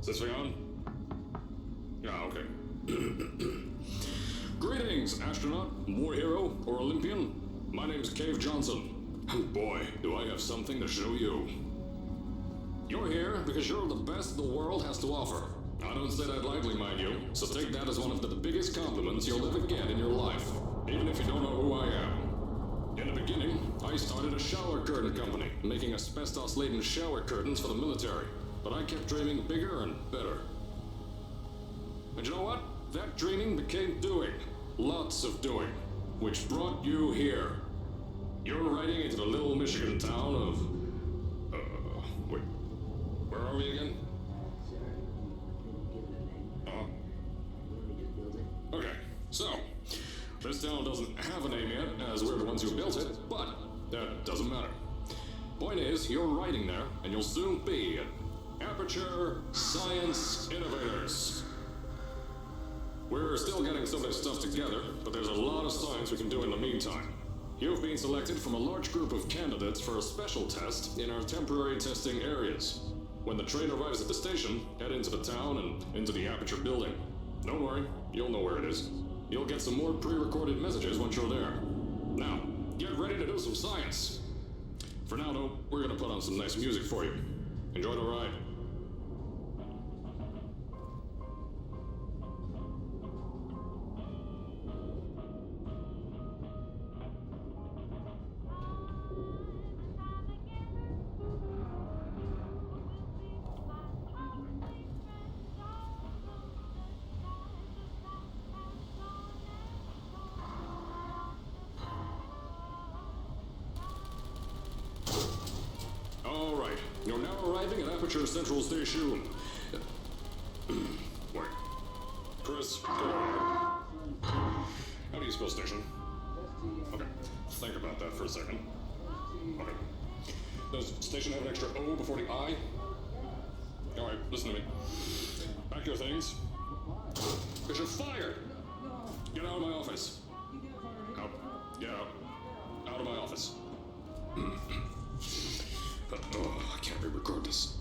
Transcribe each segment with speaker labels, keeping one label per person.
Speaker 1: this thing on? Yeah, okay. Greetings, astronaut, war hero, or Olympian. My name's Cave Johnson. Boy, do I have something to show you. You're here because you're the best the world has to offer. I don't say that lightly, mind you, so take that as one of the biggest compliments you'll ever get in your life, even if you don't know who I am. In the beginning, I started a shower curtain company, making asbestos-laden shower curtains for the military, but I kept dreaming bigger and better. And you know what? That dreaming became doing. Lots of doing. Which brought you here. You're riding into the little Michigan town of... wait. Where are we again? Okay, so... this town doesn't have a name yet, as we're the ones who built it, but that doesn't matter. Point is, you're riding there, and you'll soon be at Aperture Science Innovators. We're still getting some of this stuff together, but there's a lot of science we can do in the meantime. You've been selected from a large group of candidates for a special test in our temporary testing areas. When the train arrives at the station, head into the town and into the Aperture building. Don't worry, you'll know where it is. You'll get some more pre-recorded messages once you're there. Now, get ready to do some science. For now, though, we're gonna put on some nice music for you. Enjoy the ride. Alright, you're now arriving at Aperture Central Station. Wait. Chris, how do you spell station? Okay, think about that for a second. Okay. Does station have an extra O before the I? Alright, listen to me. Pack your things. Because you're fired! Get out of my office. Out. Get out. Out of my office. I can't re-record this.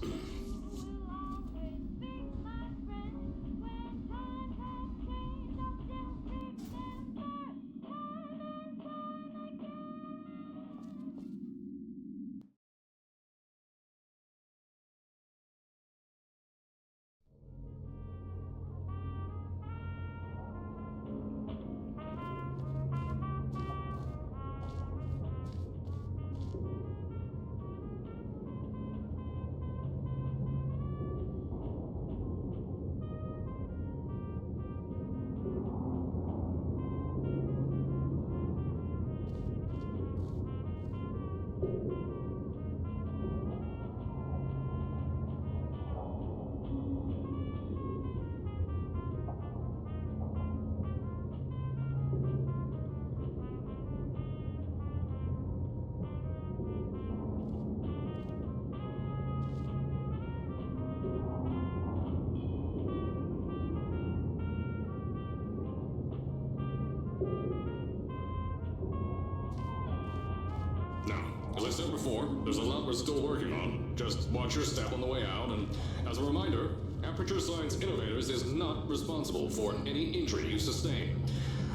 Speaker 1: Now, as I said before, there's a lot we're still working on. Just watch your step on the way out, and as a reminder, Aperture Science Innovators is not responsible for any injury you sustain,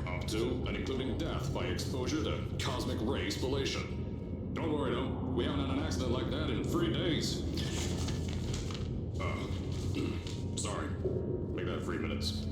Speaker 1: up to and including death by exposure to cosmic ray spallation. Don't worry though, we haven't had an accident like that in 3 days. Sorry. Make that 3 minutes.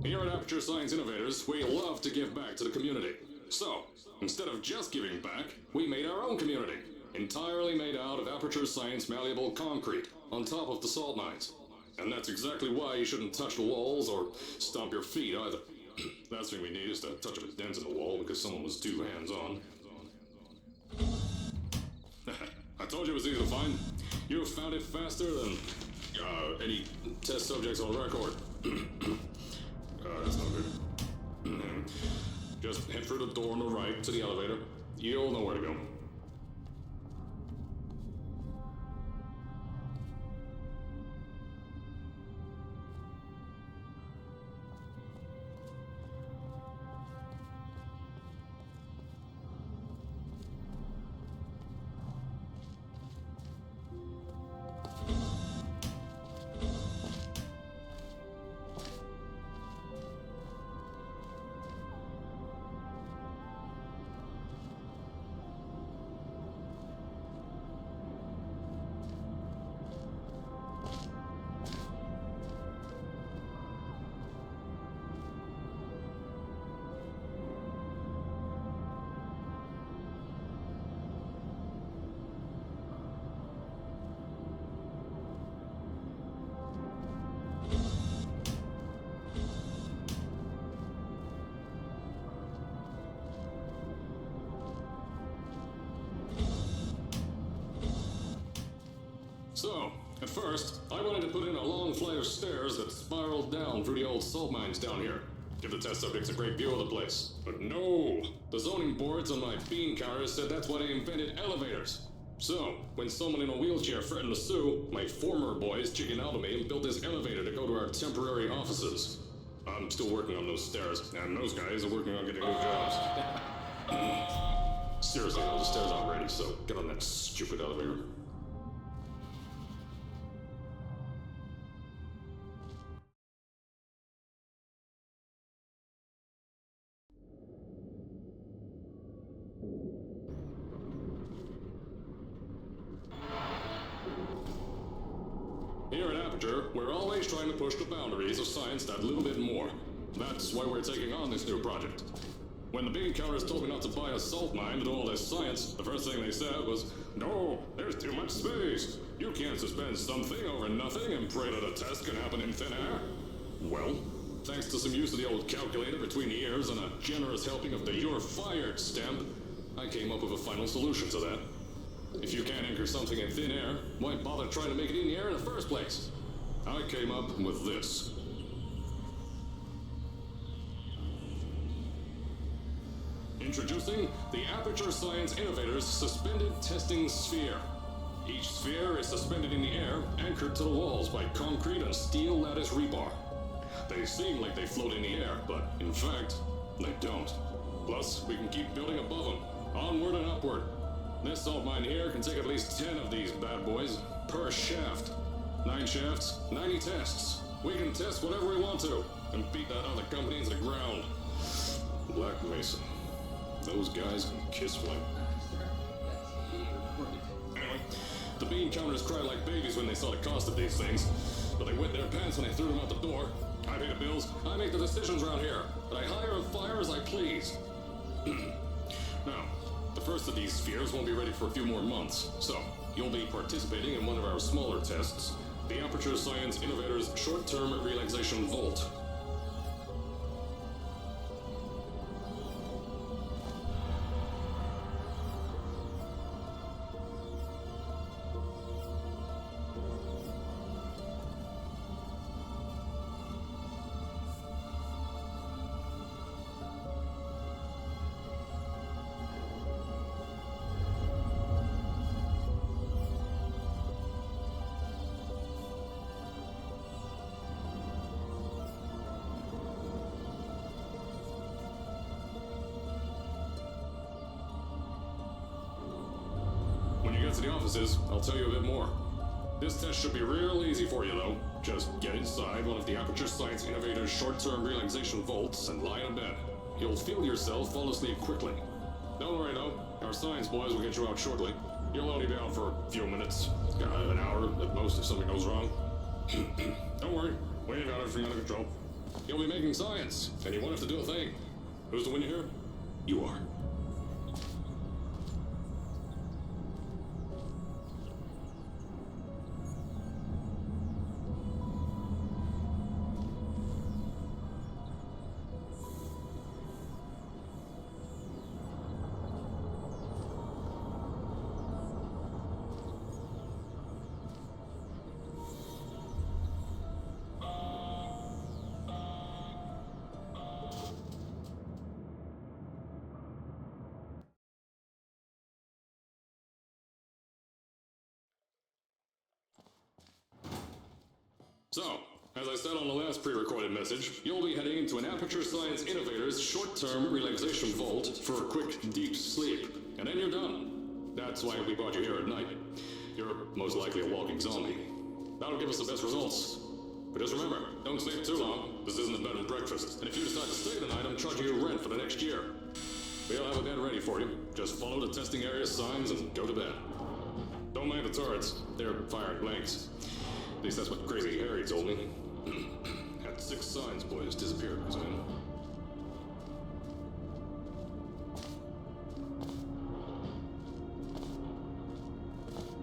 Speaker 1: Here at Aperture Science Innovators, we love to give back to the community. So, instead of just giving back, we made our own community, entirely made out of Aperture Science malleable concrete, on top of the salt mines. And that's exactly why you shouldn't touch the walls or stomp your feet either. Last thing we need is to touch up a dent in the wall because someone was too hands-on. I told you it was easy to find. You found it faster than any test subjects on record. That's not good. Just head through the door on the right to the elevator. You'll know where to go. first, I wanted to put in a long flight of stairs that spiraled down through the old salt mines down here. Give the test subjects a great view of the place. But no! The zoning boards on my bean counters said that's why they invented elevators. So, when someone in a wheelchair threatened to sue, my former boys chickened out of me and built this elevator to go to our temporary offices. I'm still working on those stairs, and those guys are working on getting new jobs. Seriously, though, the stairs aren't ready, so get on that stupid elevator. Here at Aperture, we're always trying to push the boundaries of science that little bit more. That's why we're taking on this new project. When the bean counters told me not to buy a salt mine to do all this science, the first thing they said was, "No, there's too much space. You can't suspend something over nothing and pray that a test can happen in thin air." Well, thanks to some use of the old calculator between the ears and a generous helping of the "you're fired" stamp, I came up with a final solution to that. If you can't anchor something in thin air, why bother trying to make it in the air in the first place? I came up with this. Introducing the Aperture Science Innovators Suspended Testing Sphere. Each sphere is suspended in the air, anchored to the walls by concrete and steel lattice rebar. They seem like they float in the air, but in fact, they don't. Plus, we can keep building above them, onward and upward. This salt mine here can take at least 10 of these bad boys per shaft. 9 shafts, 90 tests. We can test whatever we want to and beat that other company into the ground. Black Mesa. Those guys can kiss my... Anyway, the bean counters cried like babies when they saw the cost of these things, but they wet their pants when they threw them out the door. I pay the bills, I make the decisions around here, and I hire and fire as I please. Now, the first of these spheres won't be ready for a few more months, so you'll be participating in one of our smaller tests, the Aperture Science Innovators Short-Term Relaxation Volt. When you get to the offices, I'll tell you a bit more. This test should be real easy for you, though. Just get inside one of the Aperture Science Innovators short-term relaxation vaults and lie in bed. You'll feel yourself fall asleep quickly. Don't worry, though. Our science boys will get you out shortly. You'll only be out for a few minutes. An hour at most if something goes wrong. Don't worry. We ain't got everything under control. You'll be making science, and you won't have to do a thing. Who's the winner here? You are. So, as I said on the last pre-recorded message, you'll be heading into an Aperture Science Innovators short-term relaxation vault for a quick, deep sleep. And then you're done. That's why we brought you here at night. You're most likely a walking zombie. That'll give us the best results. But just remember, don't stay too long. This isn't a bed and breakfast. And if you decide to stay the night, I'm charging you rent for the next year. We'll have a bed ready for you. Just follow the testing area signs and go to bed. Don't mind the turrets. They're firing blanks. At least that's what Crazy Harry told me. Had 6 signs boys disappear because of him.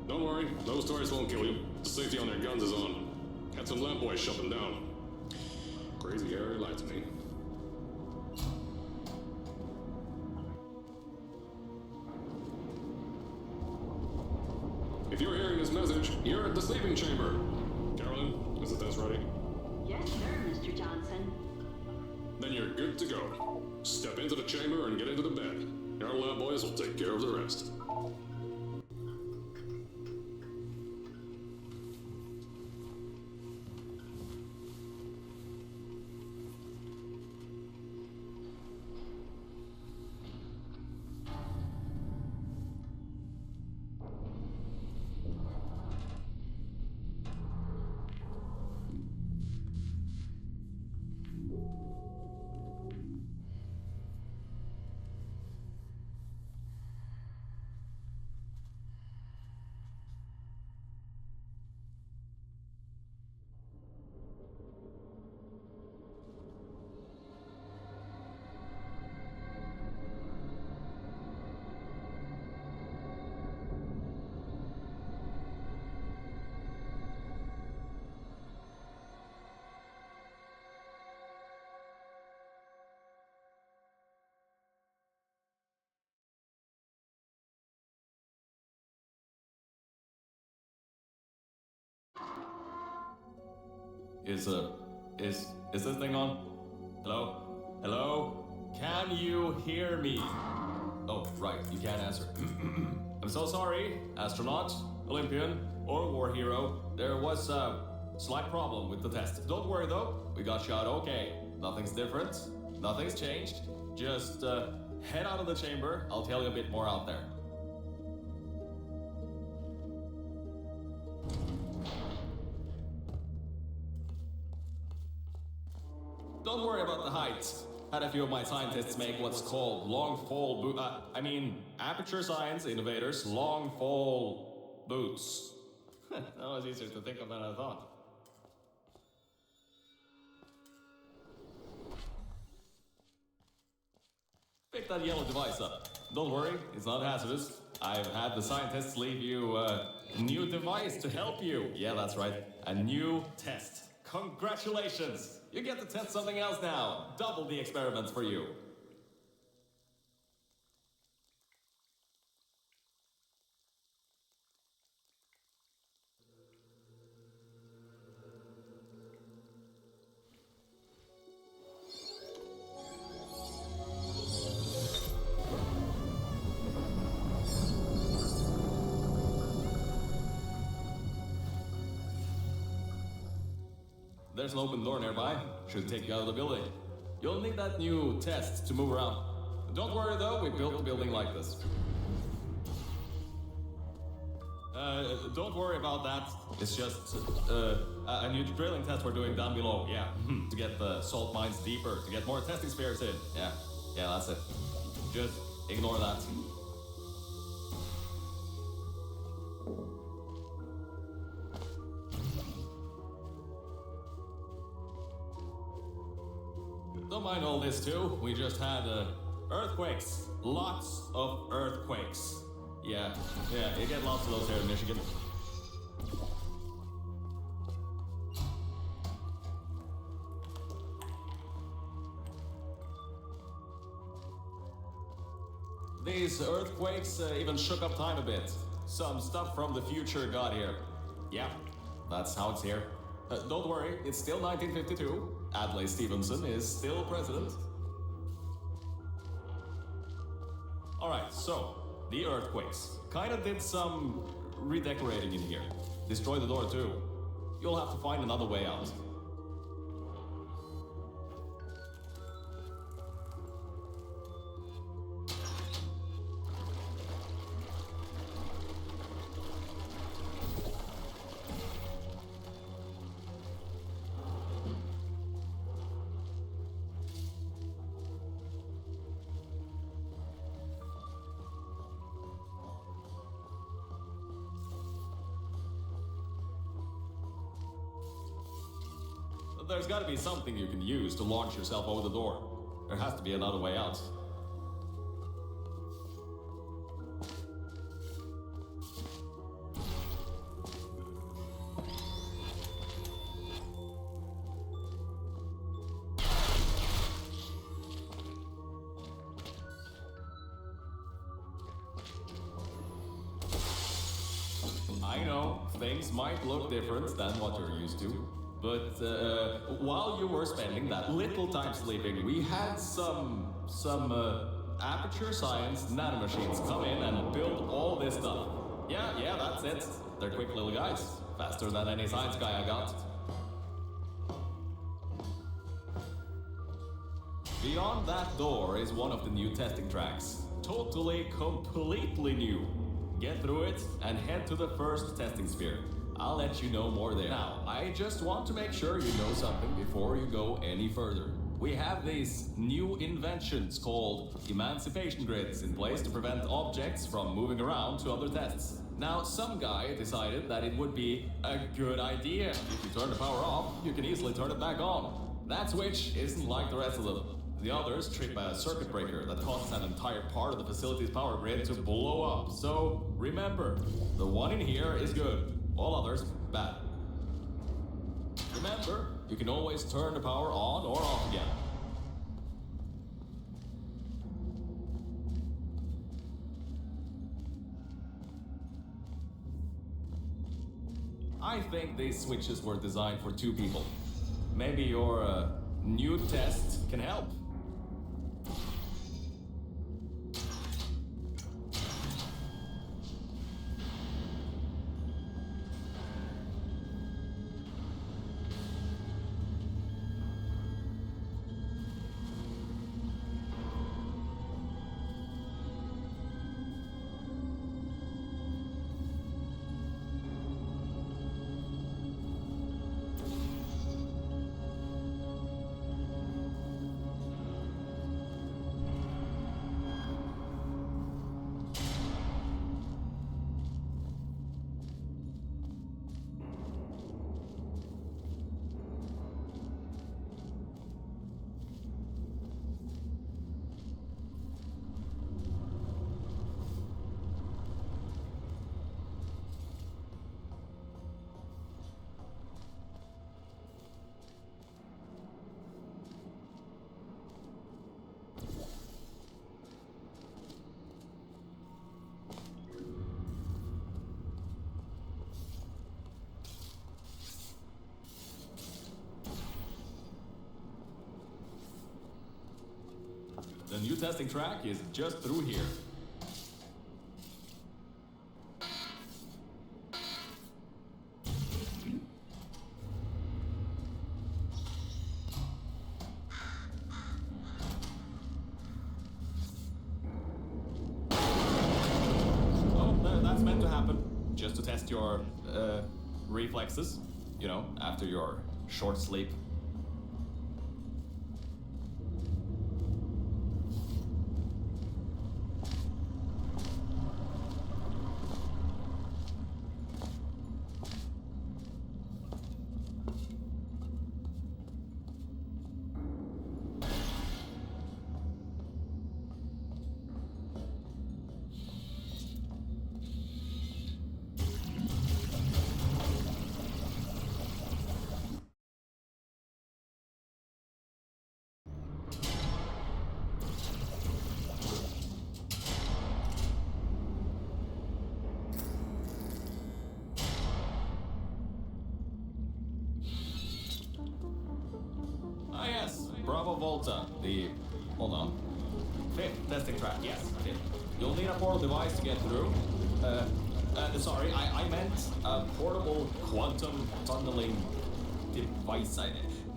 Speaker 1: Don't worry, those turrets won't kill you. The safety on their guns is on. Had some lab boys shut them down. Crazy Harry lied to me. If you're hearing this message, you're at the sleeping chamber. Carolyn, is the test ready?
Speaker 2: Yes, sir, Mr. Johnson.
Speaker 1: Then you're good to go. Step into the chamber and get into the bed. Our lab boys will take care of the rest.
Speaker 3: Is this thing on? Hello? Hello? Can you hear me? Oh, right, you can't answer. I'm so sorry, astronaut, Olympian, or war hero. There was a slight problem with the test. Don't worry though, we got shot okay. Nothing's different, nothing's changed. Just head out of the chamber, I'll tell you a bit more out there. Don't worry about the height. Had a few of my scientists make what's called long fall aperture science innovators, long fall boots. That was easier to think of than I thought. Pick that yellow device up. Don't worry, it's not hazardous. I've had the scientists leave you a new device to help you. Yeah, that's right. A new test. Congratulations! You get to test something else now. Double the experiments for you. There's an open door nearby. Should take you out of the building. You'll need that new test to move around. Don't worry though, we built the building like this. Don't worry about that. It's just a new drilling test we're doing down below. Yeah, to get the salt mines deeper, to get more testing spares in. Yeah, that's it. Just ignore that. Don't mind all this too. We just had earthquakes. Lots of earthquakes. Yeah, you get lots of those here in Michigan. These earthquakes even shook up time a bit. Some stuff from the future got here. Yeah, that's how it's here. Don't worry, it's still 1952. Adlai Stevenson is still president. Alright, so, the earthquakes. Kinda did some redecorating in here. Destroyed the door too. You'll have to find another way out. There's gotta be something you can use to launch yourself over the door. There has to be another way out. I know, things might look different than what you're used to. But while you were spending that little time sleeping, we had some aperture science nanomachines come in and build all this stuff. Yeah, that's it. They're quick little guys. Faster than any science guy I got. Beyond that door is one of the new testing tracks. Totally, completely new. Get through it and head to the first testing sphere. I'll let you know more there. Now, I just want to make sure you know something before you go any further. We have these new inventions called emancipation grids in place to prevent objects from moving around to other tests. Now, some guy decided that it would be a good idea. If you turn the power off, you can easily turn it back on. That switch isn't like the rest of them. The others trip a circuit breaker that causes an entire part of the facility's power grid to blow up. So, remember, the one in here is good. All others, bad. Remember, you can always turn the power on or off again. I think these switches were designed for two people. Maybe your new test can help. The new testing track is just through here. Oh, that's meant to happen. Just to test your, reflexes. You know, after your short sleep. Bravo Volta, hold on. Fifth testing track, yes, fifth. You'll need a portal device to get through. Sorry, I meant a portable quantum tunneling device.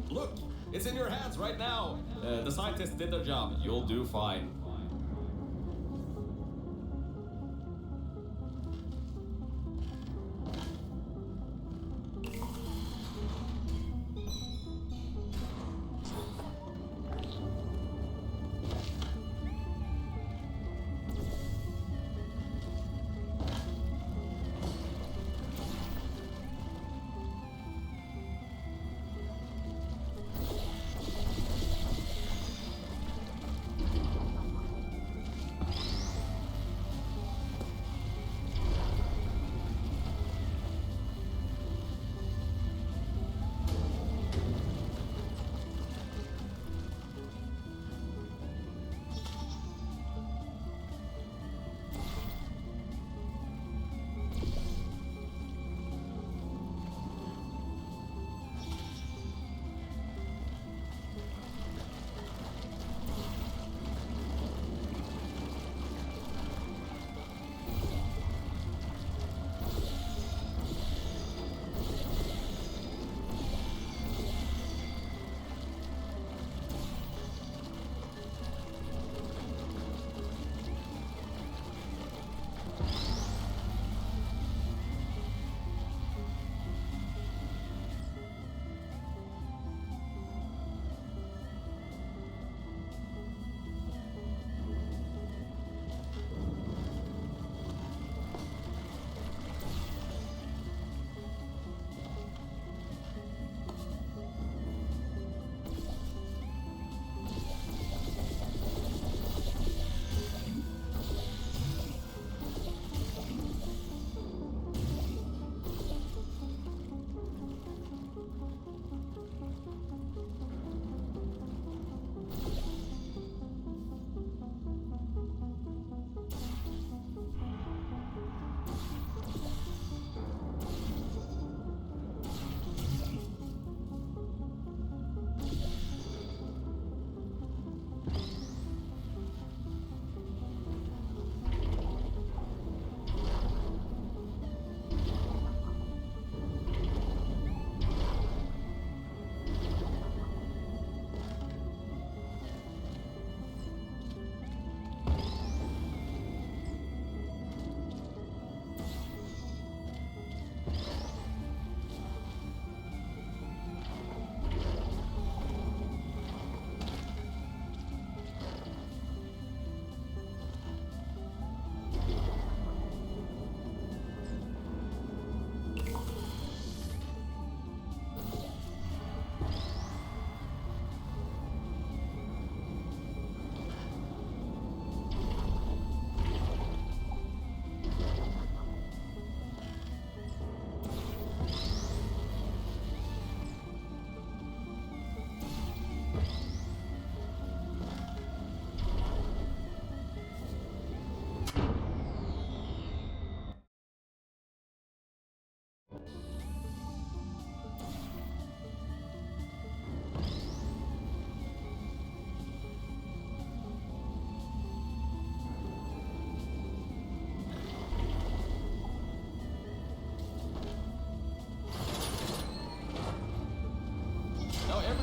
Speaker 3: Look, it's in your hands right now. The scientists did their job. You'll do fine.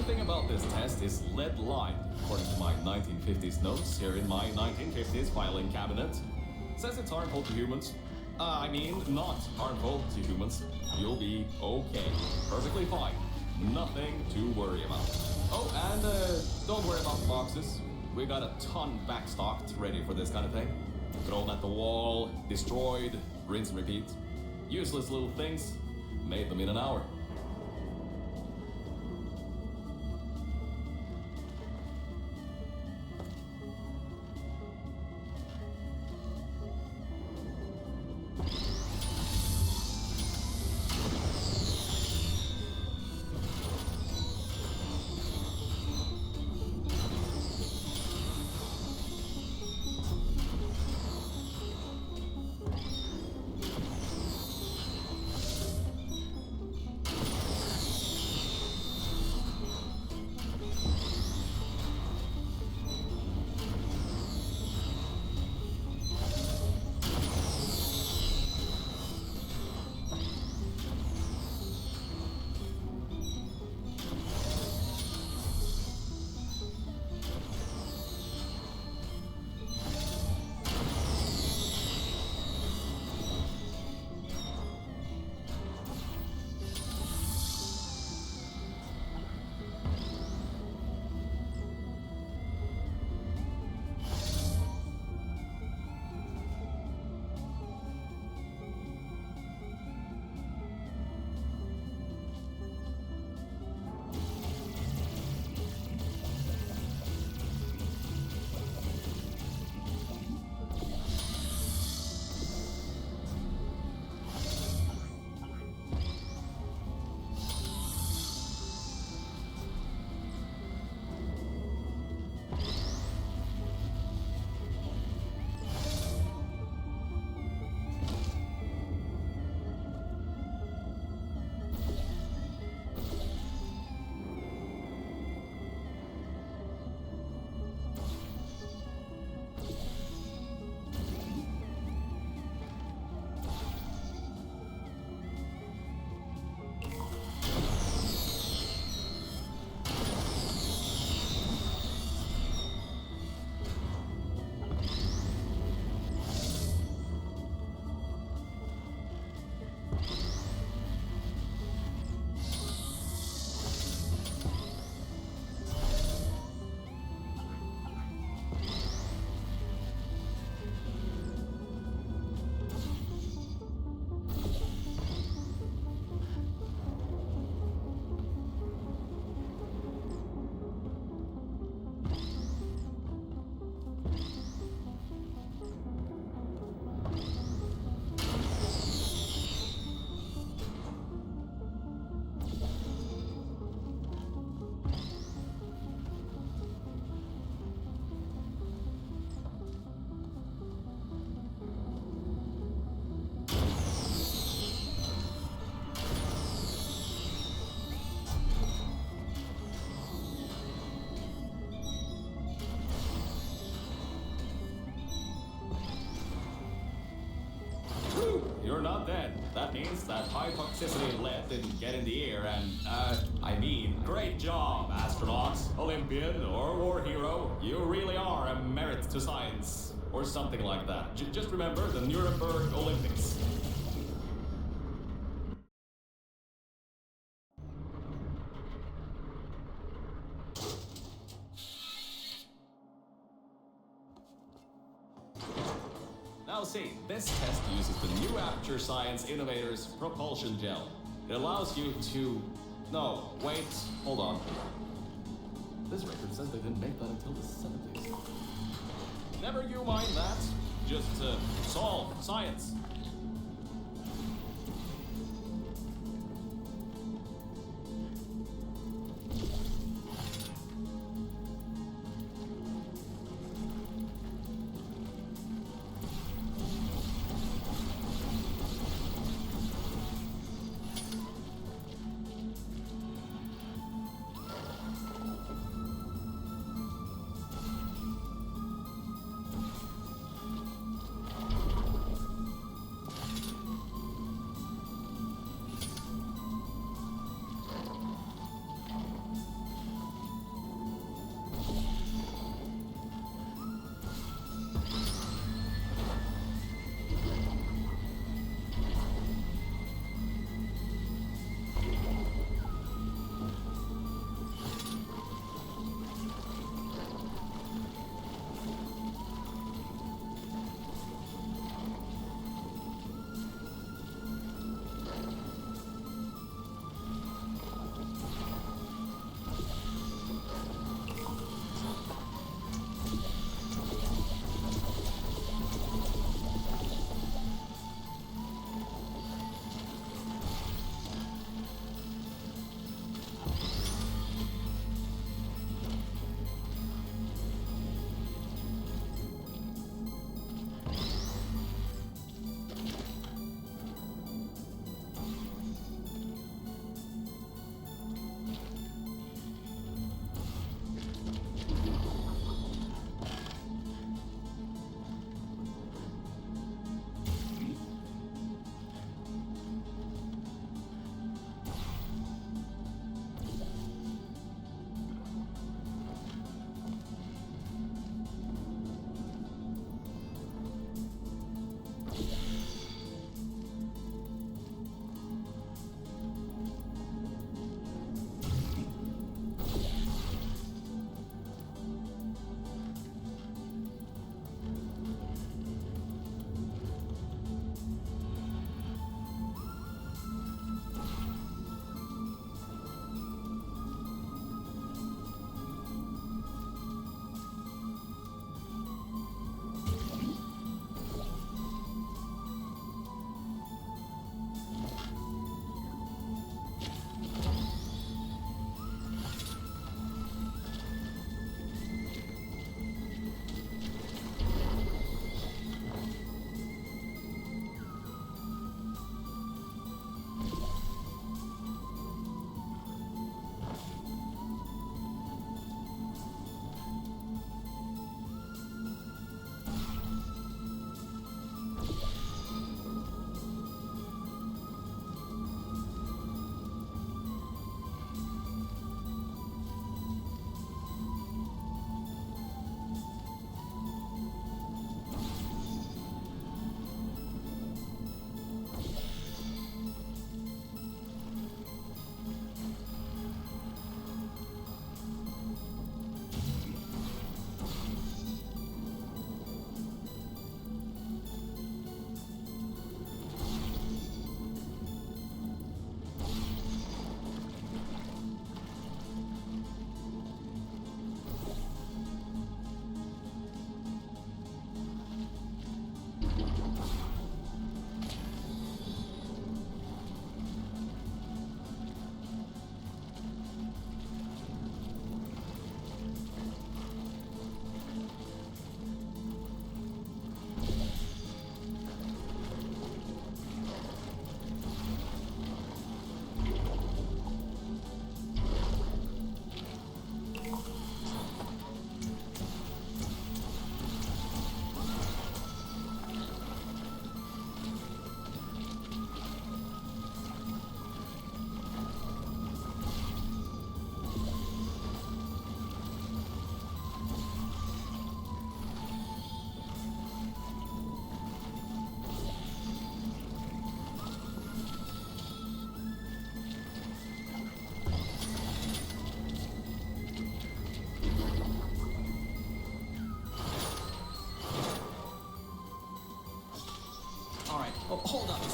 Speaker 3: Everything about this test is lead-lined, according to my 1950s notes here in my 1950s filing cabinet. Says it's harmful to humans. I mean, not harmful to humans. You'll be okay. Perfectly fine. Nothing to worry about. Oh, and don't worry about the boxes. We got a ton backstocked ready for this kind of thing. Thrown at the wall, destroyed, rinse and repeat. Useless little things. Made them in an hour. You're not dead. That means that high toxicity lead didn't get in the air and, I mean, great job, astronaut, Olympian, or war hero. You really are a merit to science. Or something like that. Just remember the Nuremberg Olympics. Now see, this test uses the new Aperture Science Innovators Propulsion Gel. It allows you to... No, wait, hold on. This record says they didn't make that until the 70s. Never you mind that. Just solve science.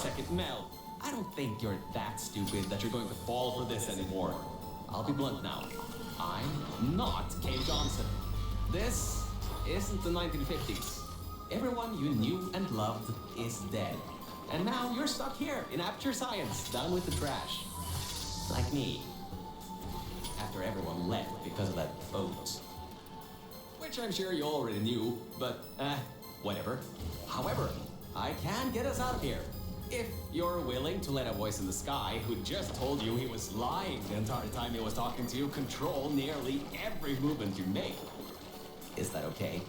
Speaker 4: second, Mel. I don't think you're that stupid that you're going to fall for this anymore. I'll be blunt now. I'm not Kay Johnson. This isn't the 1950s. Everyone you knew and loved is dead. And now you're stuck here in Aperture Science, down with the trash. Like me. After everyone left because of that vote. Which I'm sure you already knew, but, whatever. However, I can get us out of here. If you're willing to let a voice in the sky who just told you he was lying the entire time he was talking to you control nearly every movement you make. Is that okay?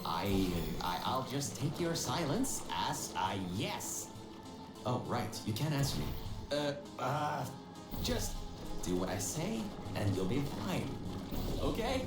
Speaker 4: I'll just take your silence as a yes. Oh, right, you can't answer me. Just do what I say and you'll be fine. Okay?